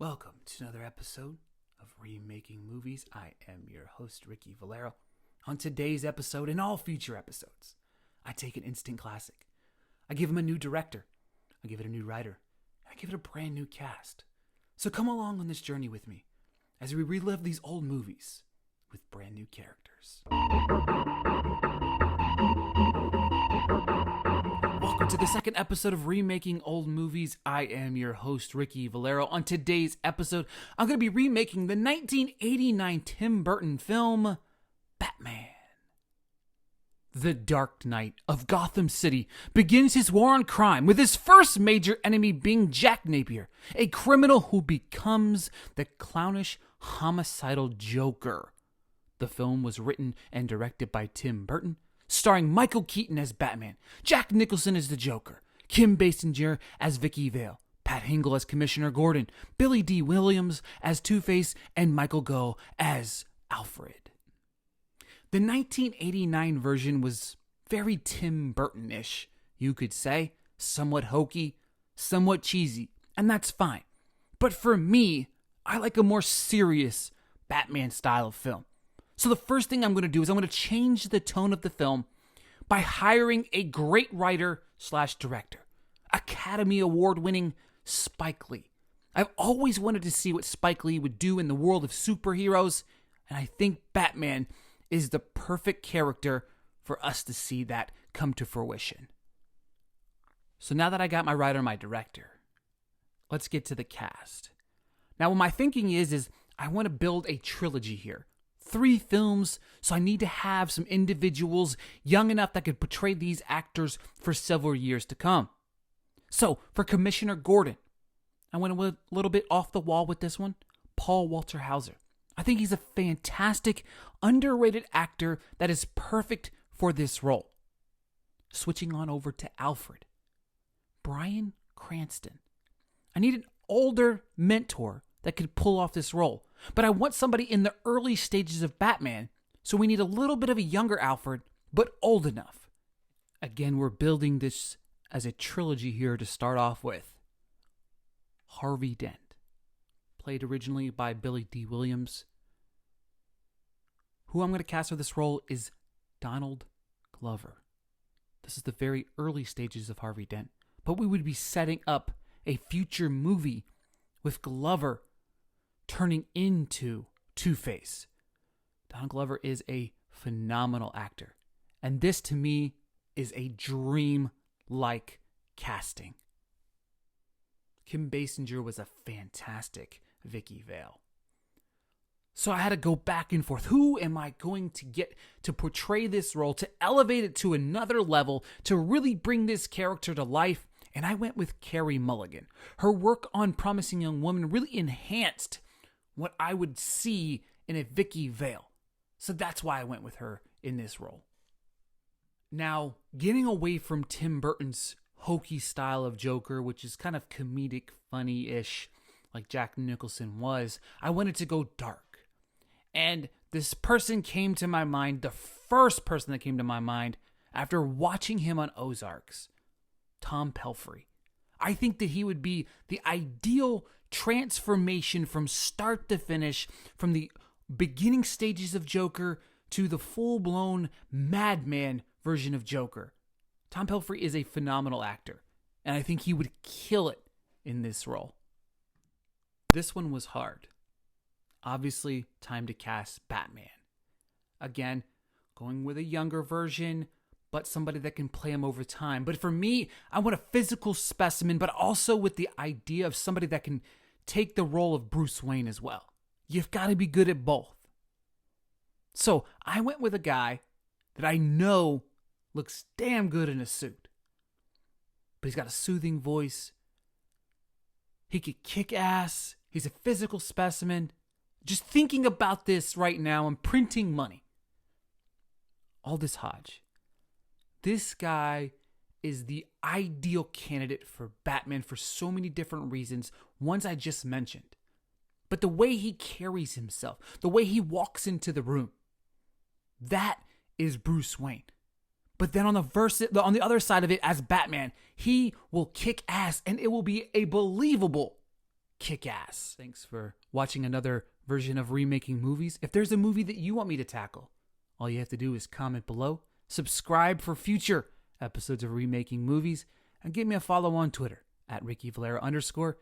Welcome to another episode of Remaking Movies. I am your host, Ricky Valero. On today's episode and all future episodes, I take an instant classic. I give him a new director. I give it a new writer. And I give it a brand new cast. So come along on this journey with me as we relive these old movies with brand new characters. Welcome to the second episode of Remaking Old Movies. I am your host, Ricky Valero. On today's episode, I'm going to be remaking the 1989 Tim Burton film, Batman. The Dark Knight of Gotham City begins his war on crime with his first major enemy being Jack Napier, a criminal who becomes the clownish, homicidal Joker. The film was written and directed by Tim Burton, starring Michael Keaton as Batman, Jack Nicholson as the Joker, Kim Basinger as Vicky Vale, Pat Hingle as Commissioner Gordon, Billy D. Williams as Two-Face, and Michael Gough as Alfred. The 1989 version was very Tim Burton-ish, you could say, somewhat hokey, somewhat cheesy, and that's fine. But for me, I like a more serious Batman style of film. So the first thing I'm going to do is I'm going to change the tone of the film by hiring a great writer/director, Academy Award-winning Spike Lee. I've always wanted to see what Spike Lee would do in the world of superheroes, and I think Batman is the perfect character for us to see that come to fruition. So now that I got my writer and my director, let's get to the cast. Now what my thinking is I want to build a trilogy here. 3 films, so I need to have some individuals young enough that could portray these actors for several years to come. So, for Commissioner Gordon, I went a little bit off the wall with this one, Paul Walter Hauser. I think he's a fantastic, underrated actor that is perfect for this role. Switching on over to Alfred, Bryan Cranston. I need an older mentor that could pull off this role. But I want somebody in the early stages of Batman, so we need a little bit of a younger Alfred, but old enough. Again, we're building this as a trilogy here to start off with. Harvey Dent, played originally by Billy D. Williams. Who I'm going to cast for this role is Donald Glover. This is the very early stages of Harvey Dent, but we would be setting up a future movie with Glover turning into Two-Face. Donald Glover is a phenomenal actor, and this to me is a dream-like casting. Kim Basinger was a fantastic Vicky Vale. So I had to go back and forth. Who am I going to get to portray this role, to elevate it to another level, to really bring this character to life? And I went with Carey Mulligan. Her work on Promising Young Woman really enhanced what I would see in a Vicky Vale. So that's why I went with her in this role. Now, getting away from Tim Burton's hokey style of Joker, which is kind of comedic, funny-ish, like Jack Nicholson was, I wanted to go dark. And this person came to my mind, the first person that came to my mind, after watching him on Ozarks, Tom Pelfrey. I think that he would be the ideal transformation from start to finish, from the beginning stages of Joker to the full-blown madman version of Joker. Tom Pelfrey is a phenomenal actor, and I think he would kill it in this role. This one was hard. Obviously, time to cast Batman. Again, going with a younger version, but somebody that can play him over time. But for me, I want a physical specimen, but also with the idea of somebody that can take the role of Bruce Wayne as well. You've got to be good at both. So I went with a guy that I know looks damn good in a suit. But he's got a soothing voice. He could kick ass. He's a physical specimen. Just thinking about this right now, I'm printing money. Aldous Hodge. This guy is the ideal candidate for Batman for so many different reasons, ones I just mentioned. But the way he carries himself, the way he walks into the room, that is Bruce Wayne. But then on the other side of it, as Batman, he will kick ass and it will be a believable kick ass. Thanks for watching another version of Remaking Movies. If there's a movie that you want me to tackle, all you have to do is comment below, subscribe for future episodes of Remaking Movies, and give me a follow on Twitter @RickyValera_.